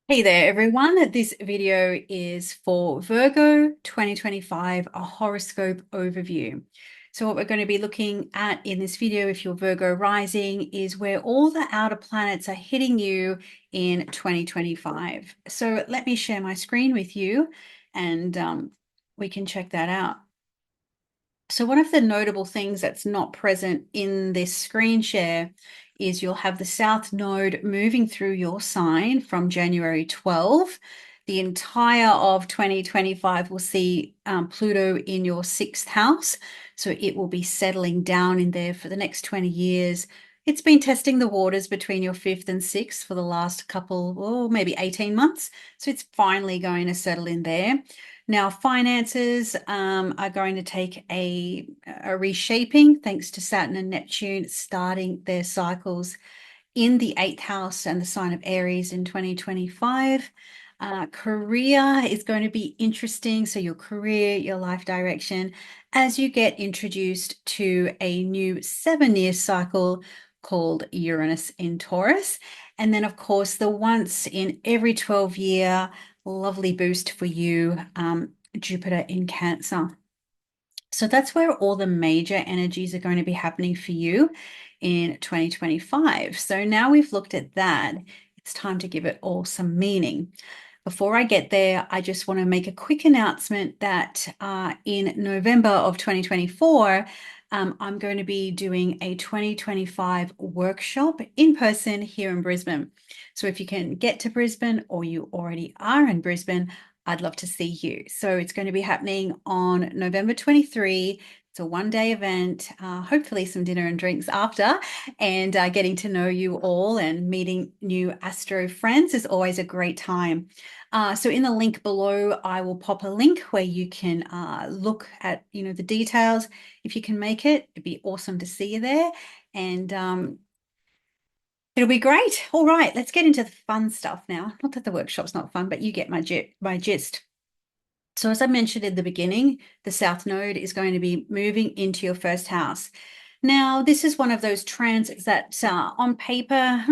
Hey there, everyone. This video is for Virgo 2025, a horoscope overview. So what we're going to be looking at in this video, if you're Virgo rising, is where all the outer planets are hitting you in 2025. So let me share my screen with you and we can check that out. So one of the notable things that's not present in this screen share is you'll have the South Node moving through your sign from January 12. The entire of 2025 will see Pluto in your sixth house. So it will be settling down in there for the next 20 years. It's been testing the waters between your fifth and sixth for the last couple, or maybe 18 months. So it's finally going to settle in there. Now, finances are going to take a reshaping thanks to Saturn and Neptune starting their cycles in the eighth house and the sign of Aries in 2025. Career is going to be interesting. So, your career, your life direction, as you get introduced to a new 7-year cycle called Uranus in Taurus. And then, of course, the once in every 12-year lovely boost for you, Jupiter in Cancer. So that's where all the major energies are going to be happening for you in 2025. So now we've looked at that, it's time to give it all some meaning. Before I get there, I just want to make a quick announcement that in November of 2024, I'm going to be doing a 2025 workshop in person here in Brisbane. So if you can get to Brisbane or you already are in Brisbane, I'd love to see you. So it's going to be happening on November 23. It's a one-day event, hopefully some dinner and drinks after, and getting to know you all and meeting new Astro friends is always a great time. So in the link below, I will pop a link where you can look at, the details. If you can make it, it'd be awesome to see you there. And it'll be great. All right, let's get into the fun stuff now. Not that the workshop's not fun, but you get my gist. So as I mentioned in the beginning, the South Node is going to be moving into your first house. Now, this is one of those transits that on paper,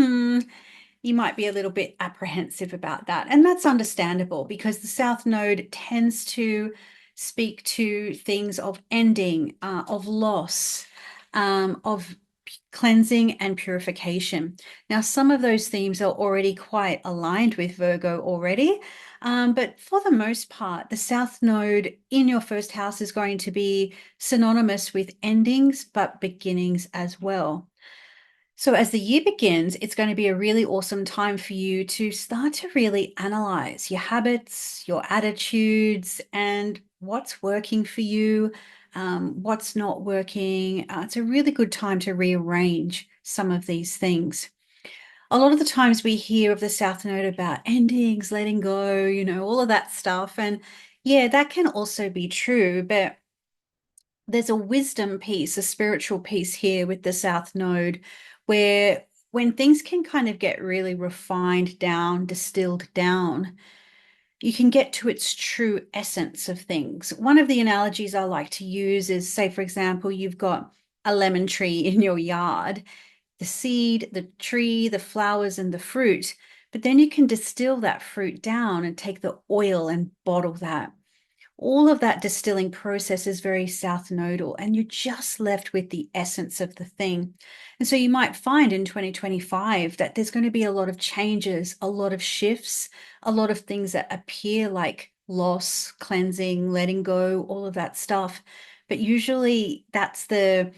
you might be a little bit apprehensive about that. And that's understandable because the South Node tends to speak to things of ending, of loss, of cleansing and purification. Now, some of those themes are already quite aligned with Virgo already. But for the most part, the South Node in your first house is going to be synonymous with endings, but beginnings as well. So as the year begins, it's going to be a really awesome time for you to start to really analyze your habits, your attitudes, and what's working for you, what's not working. It's a really good time to rearrange some of these things. A lot of the times we hear of the South Node about endings, letting go, all of that stuff. And yeah, that can also be true, but there's a wisdom piece, a spiritual piece here with the South Node, where when things can kind of get really refined down, distilled down, you can get to its true essence of things. One of the analogies I like to use is, say, for example, you've got a lemon tree in your yard, the seed, the tree, the flowers, and the fruit. But then you can distill that fruit down and take the oil and bottle that. All of that distilling process is very south nodal, and you're just left with the essence of the thing. And so you might find in 2025 that there's going to be a lot of changes, a lot of shifts, a lot of things that appear like loss, cleansing, letting go, all of that stuff. But usually that's the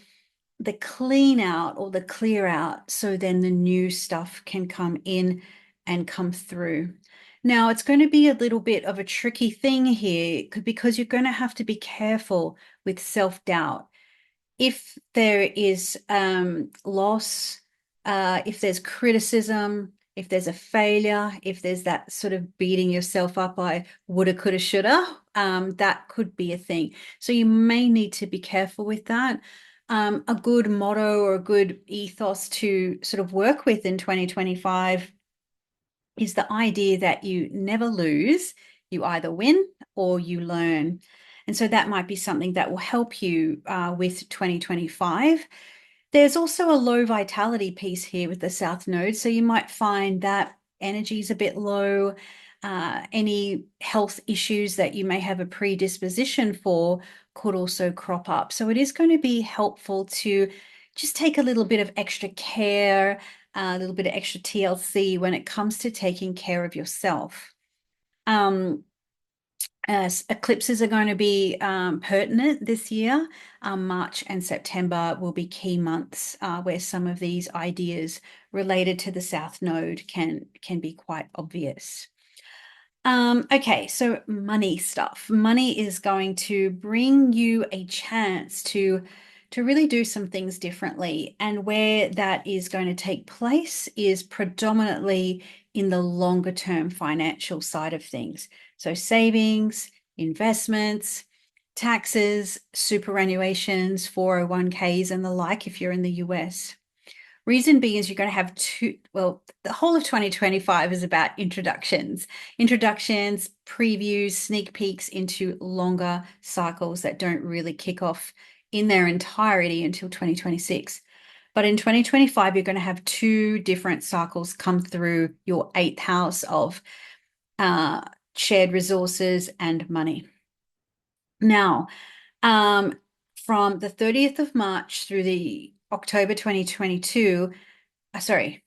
clean out or the clear out, so then the new stuff can come in and come through. Now, it's going to be a little bit of a tricky thing here because you're going to have to be careful with self-doubt. If there is loss, if there's criticism, if there's a failure, if there's that sort of beating yourself up by woulda, coulda, shoulda, that could be a thing. So you may need to be careful with that. A good motto or a good ethos to sort of work with in 2025 is the idea that you never lose, you either win or you learn. And so that might be something that will help you with 2025. There's also a low vitality piece here with the South Node. So you might find that energy is a bit low. Any health issues that you may have a predisposition for could also crop up. So it is going to be helpful to just take a little bit of extra care, a little bit of extra TLC when it comes to taking care of yourself. Eclipses are going to be pertinent this year. March and September will be key months where some of these ideas related to the South Node can be quite obvious. Okay, so money stuff. Money is going to bring you a chance to really do some things differently. And where that is going to take place is predominantly in the longer term financial side of things. So savings, investments, taxes, superannuations, 401ks, and the like if you're in the US. Reason being is you're going to have the whole of 2025 is about introductions, previews, sneak peeks into longer cycles that don't really kick off in their entirety until 2026. But in 2025, you're going to have two different cycles come through your eighth house of shared resources and money. Now, from the 30th of March through the October 2022, October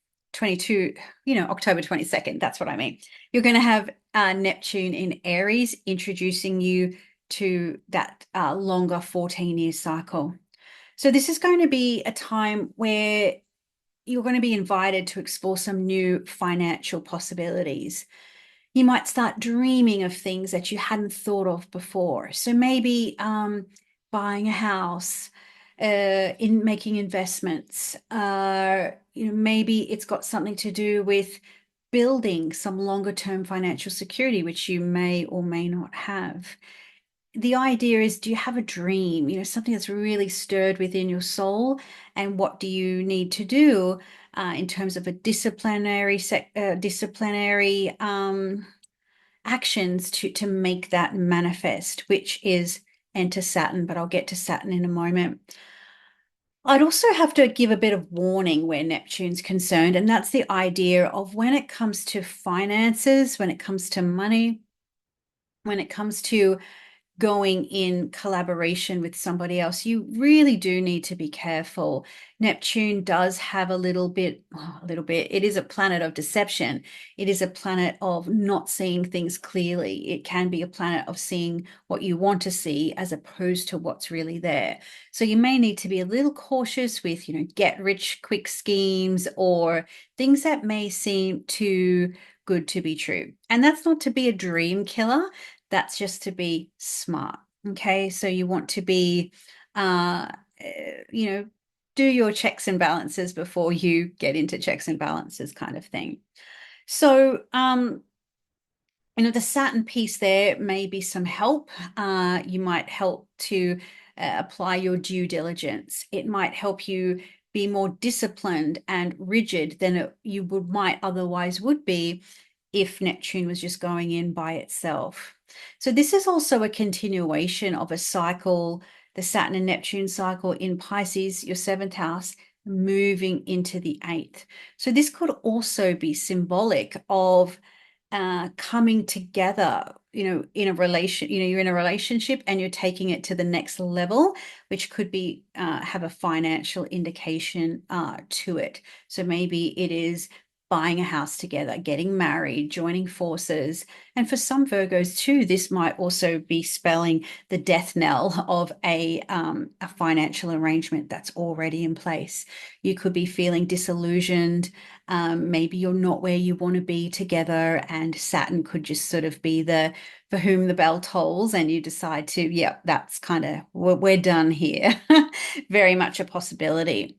22nd, that's what I mean. You're going to have Neptune in Aries introducing you to that longer 14-year cycle. So this is going to be a time where you're going to be invited to explore some new financial possibilities. You might start dreaming of things that you hadn't thought of before. So maybe buying a house, in making investments. Maybe it's got something to do with building some longer term financial security, which you may or may not have. The idea is, do you have a dream, something that's really stirred within your soul? And what do you need to do in terms of a disciplinary actions to make that manifest, which is enter Saturn, but I'll get to Saturn in a moment. I'd also have to give a bit of warning where Neptune's concerned, and that's the idea of when it comes to finances, when it comes to money, when it comes to going in collaboration with somebody else, you really do need to be careful. Neptune does have a little bit, it is a planet of deception. It is a planet of not seeing things clearly. It can be a planet of seeing what you want to see as opposed to what's really there. So you may need to be a little cautious with, get rich quick schemes or things that may seem too good to be true. And that's not to be a dream killer. That's just to be smart. Okay. So you want to be, do your checks and balances before you get into checks and balances kind of thing. So, the Saturn piece there may be some help. You might help to apply your due diligence. It might help you be more disciplined and rigid than you might otherwise would be if Neptune was just going in by itself. So this is also a continuation of a cycle, the Saturn and Neptune cycle in Pisces, your seventh house, moving into the eighth. So this could also be symbolic of coming together, in a relation, you're in a relationship and you're taking it to the next level, which could be have a financial indication to it. So maybe it is buying a house together, getting married, joining forces. And for some Virgos too, this might also be spelling the death knell of a financial arrangement that's already in place. You could be feeling disillusioned. Maybe you're not where you want to be together, and Saturn could just sort of be the for whom the bell tolls, and you decide to, yeah, that's kind of, we're done here. Very much a possibility.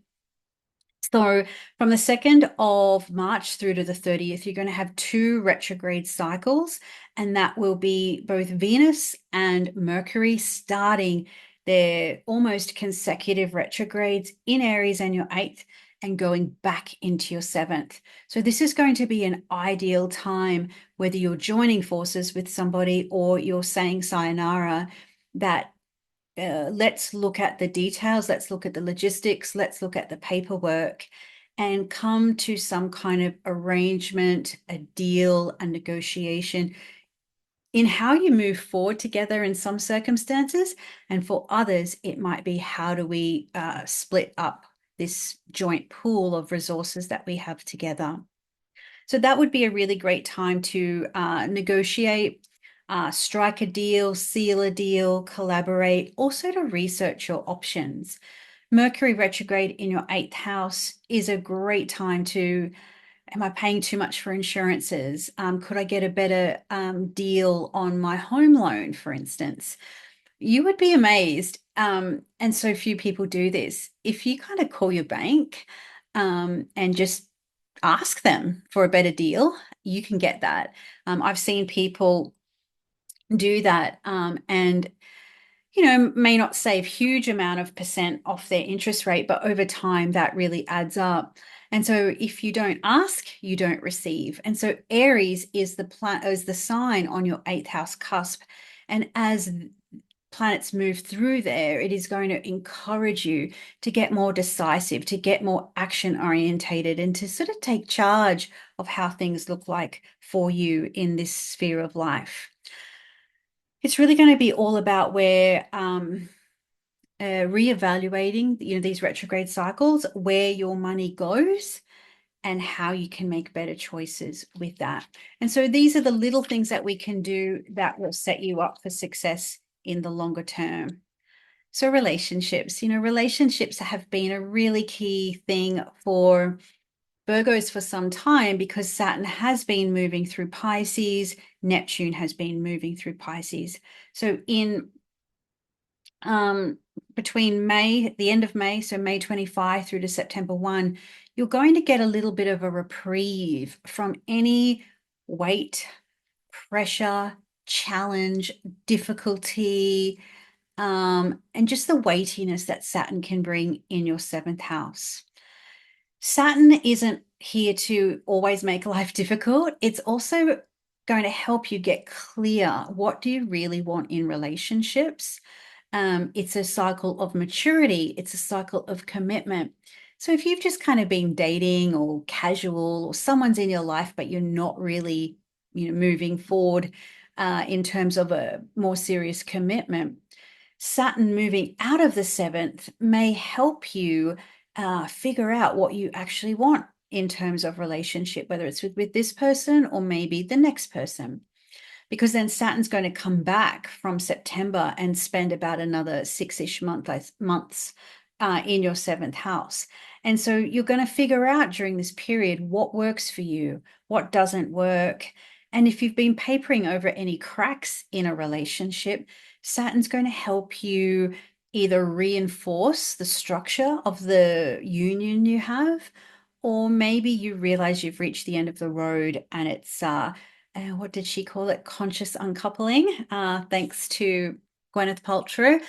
So from the 2nd of March through to the 30th, you're going to have two retrograde cycles, and that will be both Venus and Mercury starting their almost consecutive retrogrades in Aries and your 8th and going back into your 7th. So this is going to be an ideal time, whether you're joining forces with somebody or you're saying sayonara, that let's look at the details, let's look at the logistics, let's look at the paperwork, and come to some kind of arrangement, a deal, a negotiation in how you move forward together in some circumstances. And for others, it might be how do we split up this joint pool of resources that we have together. So that would be a really great time to negotiate, strike a deal, seal a deal, collaborate, also to research your options. Mercury retrograde in your eighth house is a great time to, am I paying too much for insurances? Could I get a better deal on my home loan, for instance? You would be amazed. And so few people do this. If you kind of call your bank and just ask them for a better deal, you can get that. I've seen people do that and may not save huge amount of percent off their interest rate, but over time that really adds up. And so if you don't ask, you don't receive. And so Aries is the sign on your eighth house cusp. And as planets move through there, it is going to encourage you to get more decisive, to get more action orientated, and to sort of take charge of how things look like for you in this sphere of life. It's really going to be all about where reevaluating, these retrograde cycles, where your money goes and how you can make better choices with that. And so these are the little things that we can do that will set you up for success in the longer term. So relationships have been a really key thing for Virgos for some time because Saturn has been moving through Pisces, Neptune has been moving through Pisces. So in between the end of May, so May 25 through to September 1, you're going to get a little bit of a reprieve from any weight, pressure, challenge, difficulty, and just the weightiness that Saturn can bring in your seventh house. Saturn isn't here to always make life difficult. It's also going to help you get clear. What do you really want in relationships? It's a cycle of maturity. It's a cycle of commitment. So if you've just kind of been dating or casual, or someone's in your life, but you're not really, moving forward in terms of a more serious commitment, Saturn moving out of the seventh may help you figure out what you actually want in terms of relationship, whether it's with this person or maybe the next person. Because then Saturn's going to come back from September and spend about another six-ish months in your seventh house. And so you're going to figure out during this period what works for you, what doesn't work. And if you've been papering over any cracks in a relationship, Saturn's going to help you either reinforce the structure of the union you have, or maybe you realize you've reached the end of the road and it's what did she call it? Conscious uncoupling, thanks to Gwyneth Paltrow.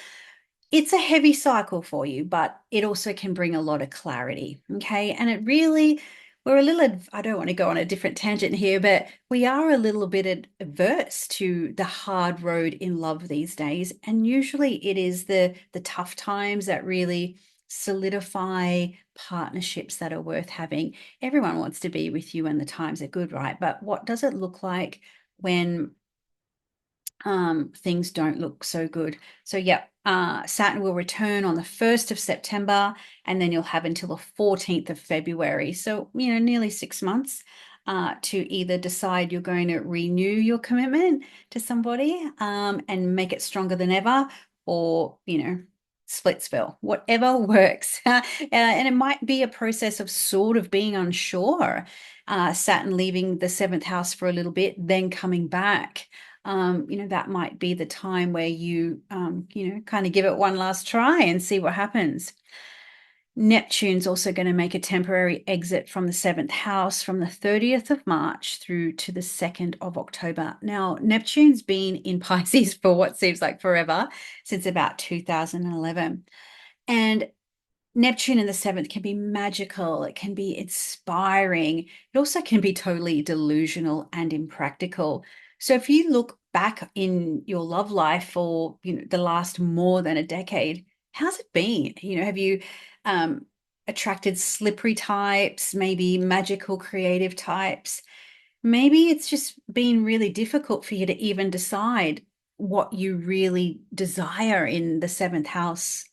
It's a heavy cycle for you, but it also can bring a lot of clarity. Okay. And it really, we're a little, I don't want to go on a different tangent here, but we are a little bit adverse to the hard road in love these days. And usually it is the tough times that really solidify partnerships that are worth having. Everyone wants to be with you when the times are good, right? But what does it look like when things don't look so good? So yeah, Saturn will return on the 1st of September, and then you'll have until the 14th of February. So, nearly 6 months to either decide you're going to renew your commitment to somebody and make it stronger than ever, or, Splitsville, whatever works. And it might be a process of sort of being unsure. Saturn leaving the seventh house for a little bit, then coming back. That might be the time where you, kind of give it one last try and see what happens. Neptune's also going to make a temporary exit from the seventh house from the 30th of March through to the 2nd of October. Now, Neptune's been in Pisces for what seems like forever, since about 2011. And Neptune in the seventh can be magical. It can be inspiring. It also can be totally delusional and impractical. So if you look back in your love life for, the last more than a decade, how's it been? Have you attracted slippery types, maybe magical creative types. Maybe it's just been really difficult for you to even decide what you really desire in the seventh house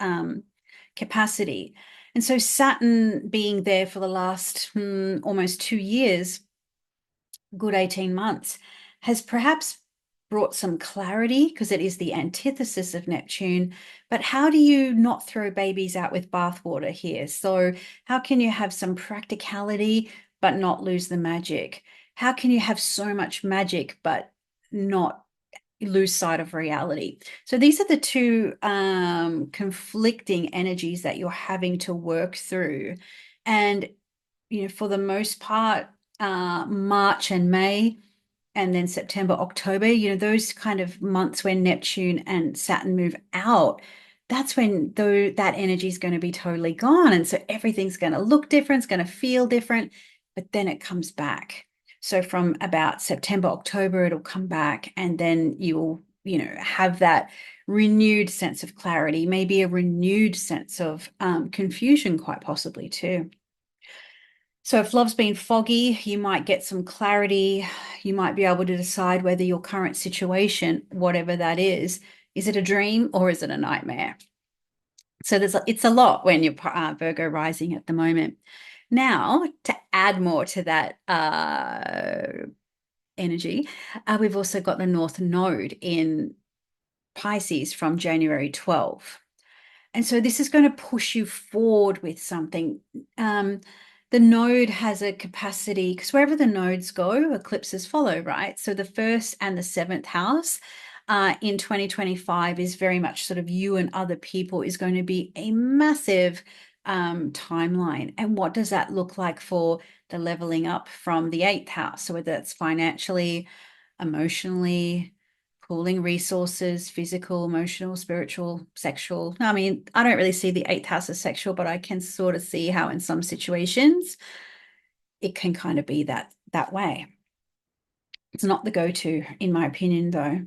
capacity. And so Saturn being there for the last almost 2 years, good 18 months, has perhaps brought some clarity because it is the antithesis of Neptune. But how do you not throw babies out with bathwater here? So, how can you have some practicality but not lose the magic? How can you have so much magic but not lose sight of reality? So, these are the two conflicting energies that you're having to work through. And, for the most part, March and May, and then September, October, those kind of months when Neptune and Saturn move out, that's when that energy is going to be totally gone. And so everything's going to look different, it's going to feel different, but then it comes back. So from about September, October, it'll come back, and then you'll, have that renewed sense of clarity, maybe a renewed sense of confusion, quite possibly too. So if love's been foggy, you might get some clarity. You might be able to decide whether your current situation, whatever that is it a dream or is it a nightmare? So it's a lot when you're Virgo rising at the moment. Now, to add more to that energy, we've also got the North Node in Pisces from January 12th. And so this is going to push you forward with something. The node has a capacity, because wherever the nodes go, eclipses follow, right? So the first and the seventh house in 2025 is very much sort of you and other people, is going to be a massive timeline. And what does that look like for the leveling up from the eighth house? So whether that's financially, emotionally, pooling resources, physical, emotional, spiritual, sexual. I mean, I don't really see the eighth house as sexual, but I can sort of see how in some situations it can kind of be that way. It's not the go-to, in my opinion, though.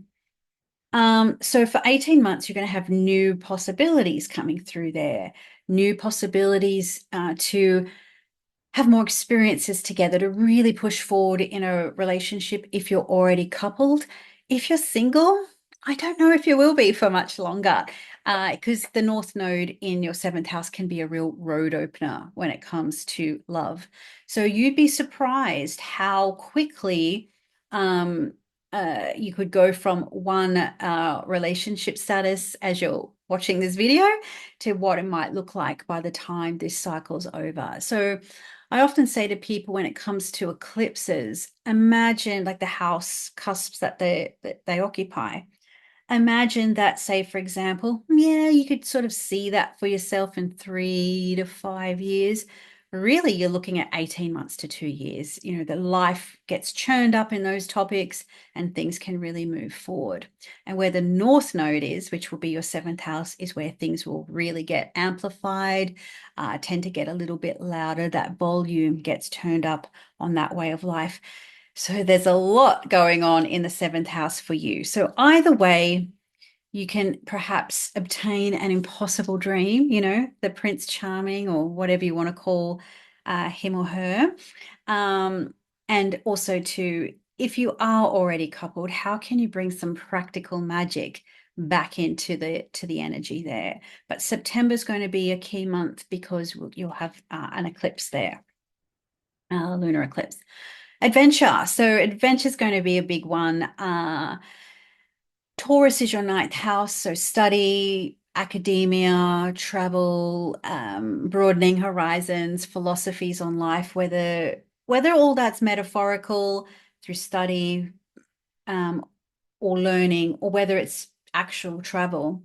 So for 18 months, you're going to have new possibilities coming through there, new possibilities to have more experiences together, to really push forward in a relationship if you're already coupled. If you're single, I don't know if you will be for much longer, because the North Node in your seventh house can be a real road opener when it comes to love. So you'd be surprised how quickly you could go from one relationship status as you're watching this video to what it might look like by the time this cycle's over. So I often say to people, when it comes to eclipses, imagine like the house cusps that they occupy. Imagine that, say, for example, yeah, you could sort of see that for yourself in 3 to 5 years. Really, you're looking at 18 months to 2 years. The life gets churned up in those topics and things can really move forward. And where the North Node is, which will be your seventh house, is where things will really get amplified, tend to get a little bit louder. That volume gets turned up on that way of life. So there's a lot going on in the seventh house for you. So either way, you can perhaps obtain an impossible dream, the Prince Charming or whatever you want to call him or her. And also to, if you are already coupled, how can you bring some practical magic back into the energy there? But September is going to be a key month because you'll have an eclipse there, lunar eclipse. Adventure. So adventure is going to be a big one. Taurus is your ninth house, so study, academia, travel, broadening horizons, philosophies on life, whether all that's metaphorical through study or learning, or whether it's actual travel.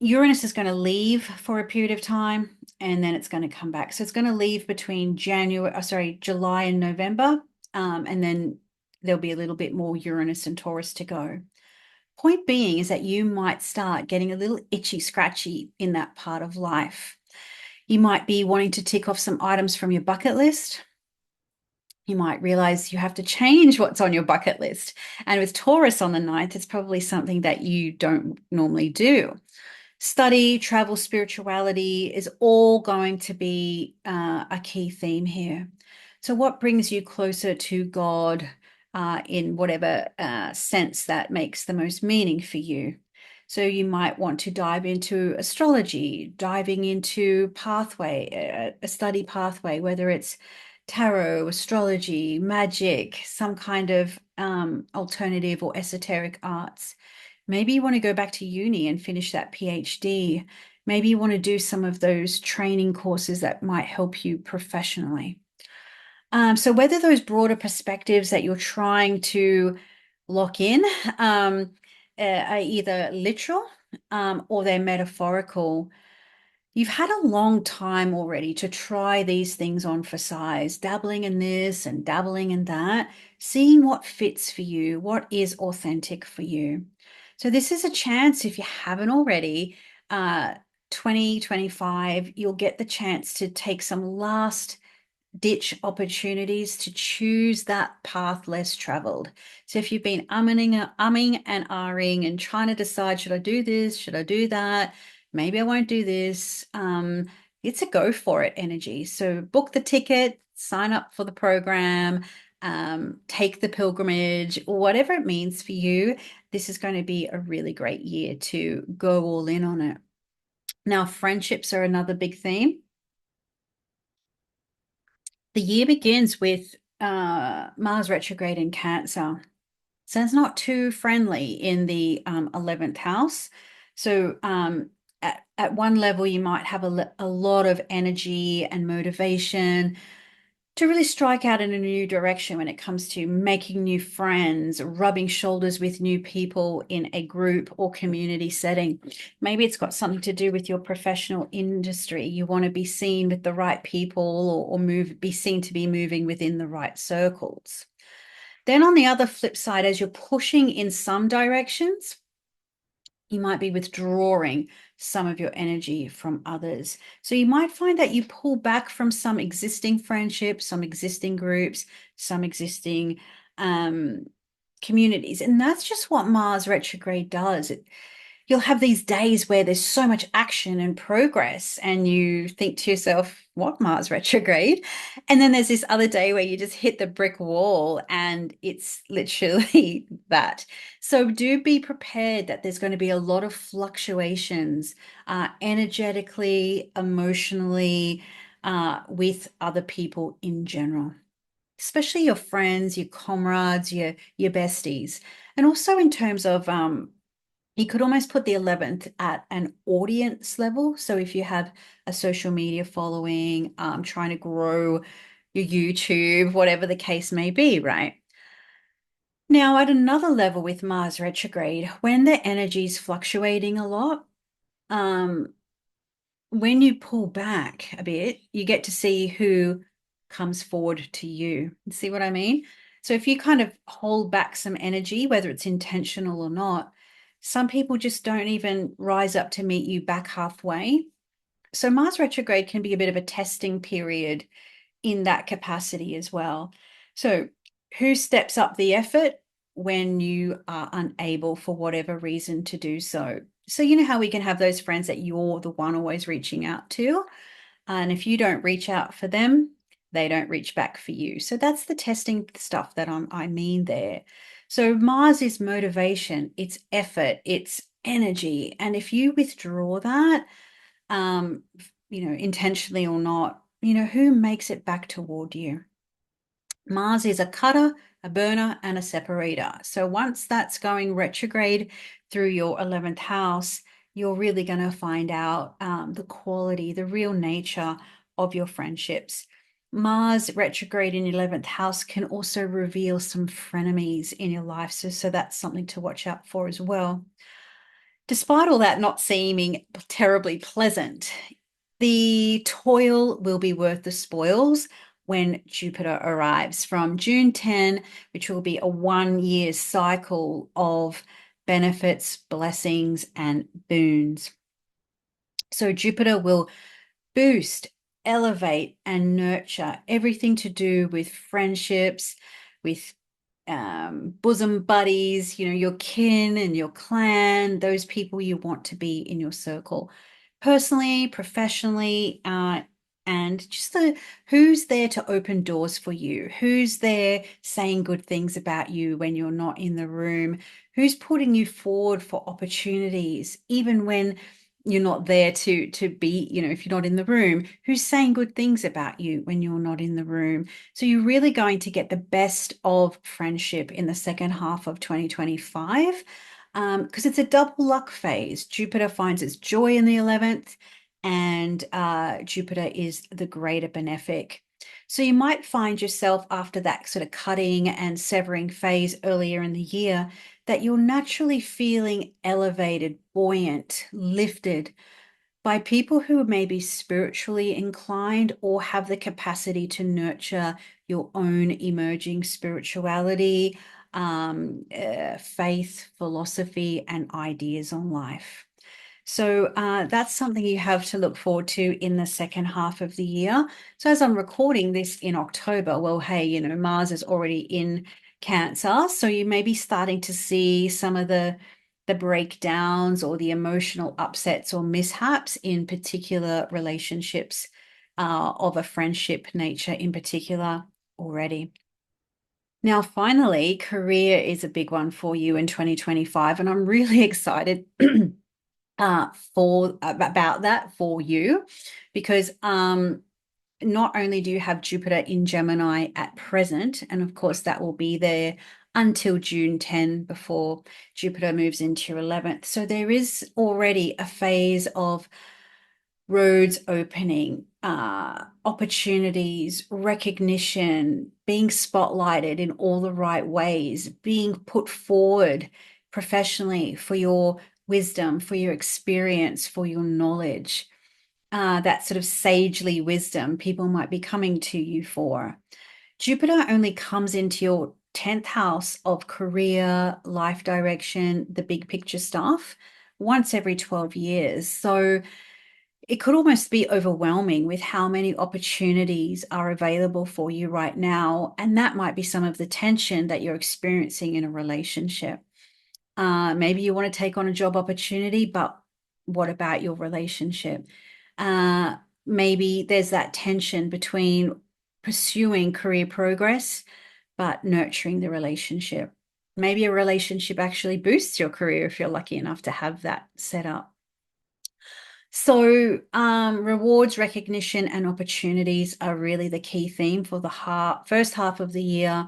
Uranus is going to leave for a period of time and then it's going to come back. So it's going to leave between July and November. And then there'll be a little bit more Uranus and Taurus to go. Point being is that you might start getting a little itchy scratchy in that part of life. You might be wanting to tick off some items from your bucket list. You might realize you have to change what's on your bucket list. And with Taurus on the ninth, it's probably something that you don't normally do. Study, travel, spirituality is all going to be a key theme here. So, what brings you closer to God in whatever sense that makes the most meaning for you? So, you might want to dive into astrology, diving into pathway, a study pathway, whether it's tarot, astrology, magic, some kind of alternative or esoteric arts. Maybe you want to go back to uni and finish that PhD. Maybe you want to do some of those training courses that might help you professionally. So whether those broader perspectives that you're trying to lock in are either literal or they're metaphorical, you've had a long time already to try these things on for size, dabbling in this and dabbling in that, seeing what fits for you, what is authentic for you. So this is a chance, if you haven't already, 2025, you'll get the chance to take some last ditch opportunities to choose that path less traveled. So if you've been umming and ahhing and trying to decide, should I do this? Should I do that? Maybe I won't do this. It's a go for it energy. So book the ticket, sign up for the program, take the pilgrimage, whatever it means for you. This is going to be a really great year to go all in on it. Now, friendships are another big theme. The year begins with Mars retrograde in Cancer. So it's not too friendly in the 11th house. So at one level, you might have a lot of energy and motivation to really strike out in a new direction when it comes to making new friends, rubbing shoulders with new people in a group or community setting. Maybe it's got something to do with your professional industry. You want to be seen with the right people or be seen to be moving within the right circles. Then on the other flip side, as you're pushing in some directions, you might be withdrawing some of your energy from others. So you might find that you pull back from some existing friendships, some existing groups, some existing communities. And that's just what Mars retrograde does. You'll have these days where there's so much action and progress, and you think to yourself, what, Mars retrograde? And then there's this other day where you just hit the brick wall, and it's literally that. So do be prepared that there's going to be a lot of fluctuations energetically, emotionally, with other people in general, especially your friends, your comrades, your besties. And also in terms of you could almost put the 11th at an audience level. So if you have a social media following, trying to grow your YouTube, whatever the case may be, right? Now, at another level with Mars retrograde, when the energy is fluctuating a lot, um, when you pull back a bit, you get to see who comes forward to you. See what I mean? So if you kind of hold back some energy, whether it's intentional or not, some people just don't even rise up to meet you back halfway. So Mars retrograde can be a bit of a testing period in that capacity as well. So who steps up the effort when you are unable for whatever reason to do so? So you know how we can have those friends that you're the one always reaching out to, and if you don't reach out for them, they don't reach back for you. So that's the testing stuff that I mean there. So Mars is motivation, it's effort, it's energy. And if you withdraw that, um, intentionally or not, who makes it back toward you? Mars is a cutter, a burner, and a separator. So once that's going retrograde through your 11th house, you're really going to find out the quality, the real nature of your friendships. Mars retrograde in 11th house can also reveal some frenemies in your life. So that's something to watch out for as well. Despite all that not seeming terribly pleasant, the toil will be worth the spoils when Jupiter arrives from June 10, which will be a 1 year cycle of benefits, blessings, and boons. So Jupiter will boost, elevate, and nurture everything to do with friendships, with bosom buddies, your kin and your clan, those people you want to be in your circle, personally, professionally, and just who's there to open doors for you, who's there saying good things about you when you're not in the room, who's putting you forward for opportunities, even when you're not there to be, if you're not in the room, who's saying good things about you when you're not in the room. So you're really going to get the best of friendship in the second half of 2025, because it's a double luck phase. Jupiter finds its joy in the 11th, and Jupiter is the greater benefic. So you might find yourself after that sort of cutting and severing phase earlier in the year that you're naturally feeling elevated, buoyant, lifted by people who may be spiritually inclined or have the capacity to nurture your own emerging spirituality, faith, philosophy, and ideas on life. So that's something you have to look forward to in the second half of the year. So as I'm recording this in October, well, hey, Mars is already in Cancer, so you may be starting to see some of the breakdowns or the emotional upsets or mishaps in particular relationships, of a friendship nature in particular already. Now, finally, career is a big one for you in 2025, and I'm really excited for about that for you, because not only do you have Jupiter in Gemini at present, and of course that will be there until June 10 before Jupiter moves into your 11th. So there is already a phase of roads opening, opportunities, recognition, being spotlighted in all the right ways, being put forward professionally for your wisdom, for your experience, for your knowledge. That sort of sagely wisdom people might be coming to you for. Jupiter only comes into your 10th house of career, life direction, the big picture stuff once every 12 years. So it could almost be overwhelming with how many opportunities are available for you right now. And that might be some of the tension that you're experiencing in a relationship. Maybe you want to take on a job opportunity, but what about your relationship? Maybe there's that tension between pursuing career progress, but nurturing the relationship. Maybe a relationship actually boosts your career if you're lucky enough to have that set up. So, rewards, recognition, and opportunities are really the key theme for the first half of the year,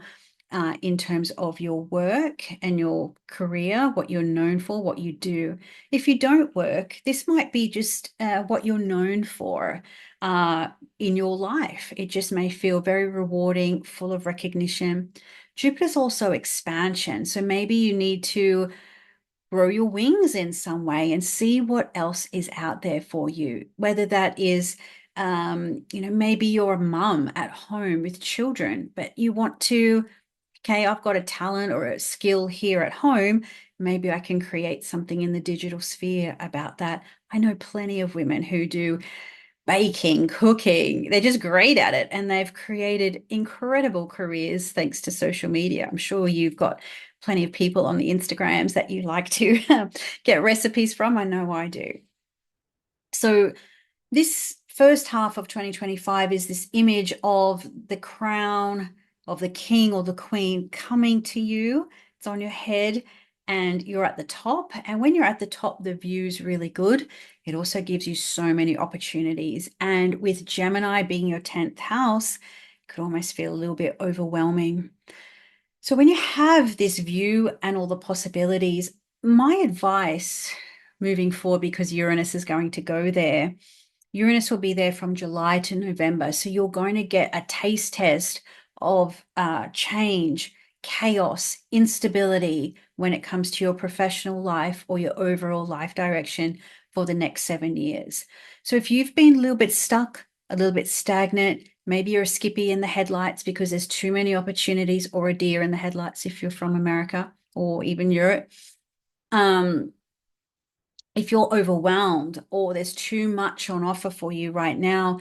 in terms of your work and your career, what you're known for, what you do. If you don't work, this might be just what you're known for in your life. It just may feel very rewarding, full of recognition. Jupiter's also expansion. So maybe you need to grow your wings in some way and see what else is out there for you, whether that is maybe you're a mum at home with children, but you want to, okay, I've got a talent or a skill here at home, maybe I can create something in the digital sphere about that. I know plenty of women who do baking, cooking. They're just great at it, and they've created incredible careers thanks to social media. I'm sure you've got plenty of people on the Instagrams that you like to get recipes from. I know I do. So this first half of 2025 is this image of the crown of the king or the queen coming to you. It's on your head and you're at the top. And when you're at the top, the view's really good. It also gives you so many opportunities. And with Gemini being your 10th house, it could almost feel a little bit overwhelming. So when you have this view and all the possibilities, my advice moving forward, because Uranus is going to go there, Uranus will be there from July to November. So you're going to get a taste test of change, chaos, instability when it comes to your professional life or your overall life direction for the next 7 years. So if you've been a little bit stuck, a little bit stagnant, maybe you're a skippy in the headlights because there's too many opportunities, or a deer in the headlights if you're from America or even Europe. If you're overwhelmed or there's too much on offer for you right now,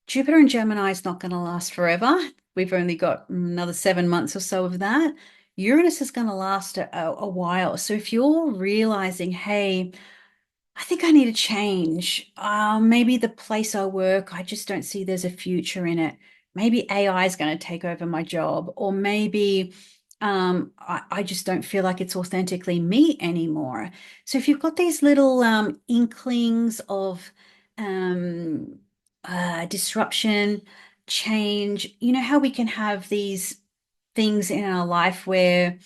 Jupiter and Gemini is not going to last forever. We've only got another 7 months or so of that. Uranus is going to last a while. So if you're realizing, hey, I think I need a change. Maybe the place I work, I just don't see there's a future in it. Maybe AI is going to take over my job, or maybe I just don't feel like it's authentically me anymore. So if you've got these little inklings of um, disruption, change, you know how we can have these things in our life where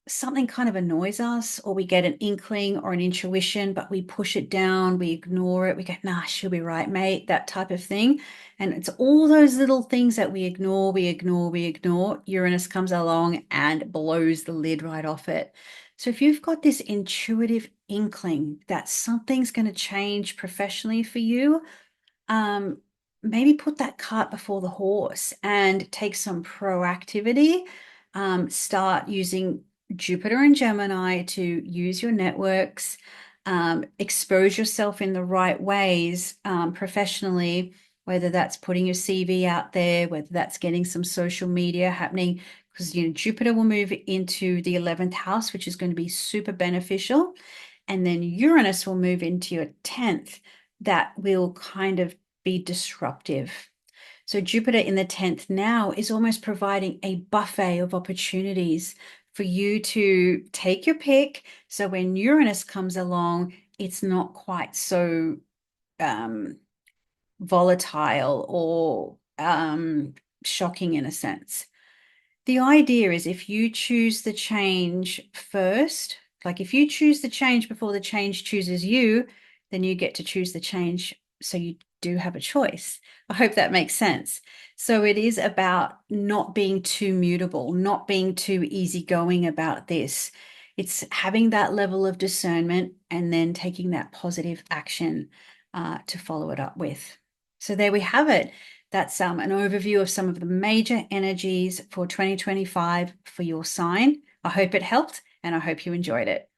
something kind of annoys us, or we get an inkling or an intuition, but we push it down, we ignore it, we go, nah, she'll be right, mate, that type of thing. And it's all those little things that we ignore, we ignore, we ignore. Uranus comes along and blows the lid right off it. So if you've got this intuitive inkling that something's going to change professionally for you, um, maybe put that cart before the horse and take some proactivity. Start using Jupiter and Gemini to use your networks, expose yourself in the right ways professionally, whether that's putting your CV out there, whether that's getting some social media happening, because Jupiter will move into the 11th house, which is going to be super beneficial. And then Uranus will move into your 10th. That will kind of be disruptive. So Jupiter in the 10th now is almost providing a buffet of opportunities for you to take your pick. So when Uranus comes along, it's not quite so um, volatile or shocking in a sense. The idea is if you choose the change first, like if you choose the change before the change chooses you, then you get to choose the change. So you do have a choice. I hope that makes sense. So it is about not being too mutable, not being too easygoing about this. It's having that level of discernment and then taking that positive action to follow it up with. So there we have it. That's an overview of some of the major energies for 2025 for your sign. I hope it helped and I hope you enjoyed it.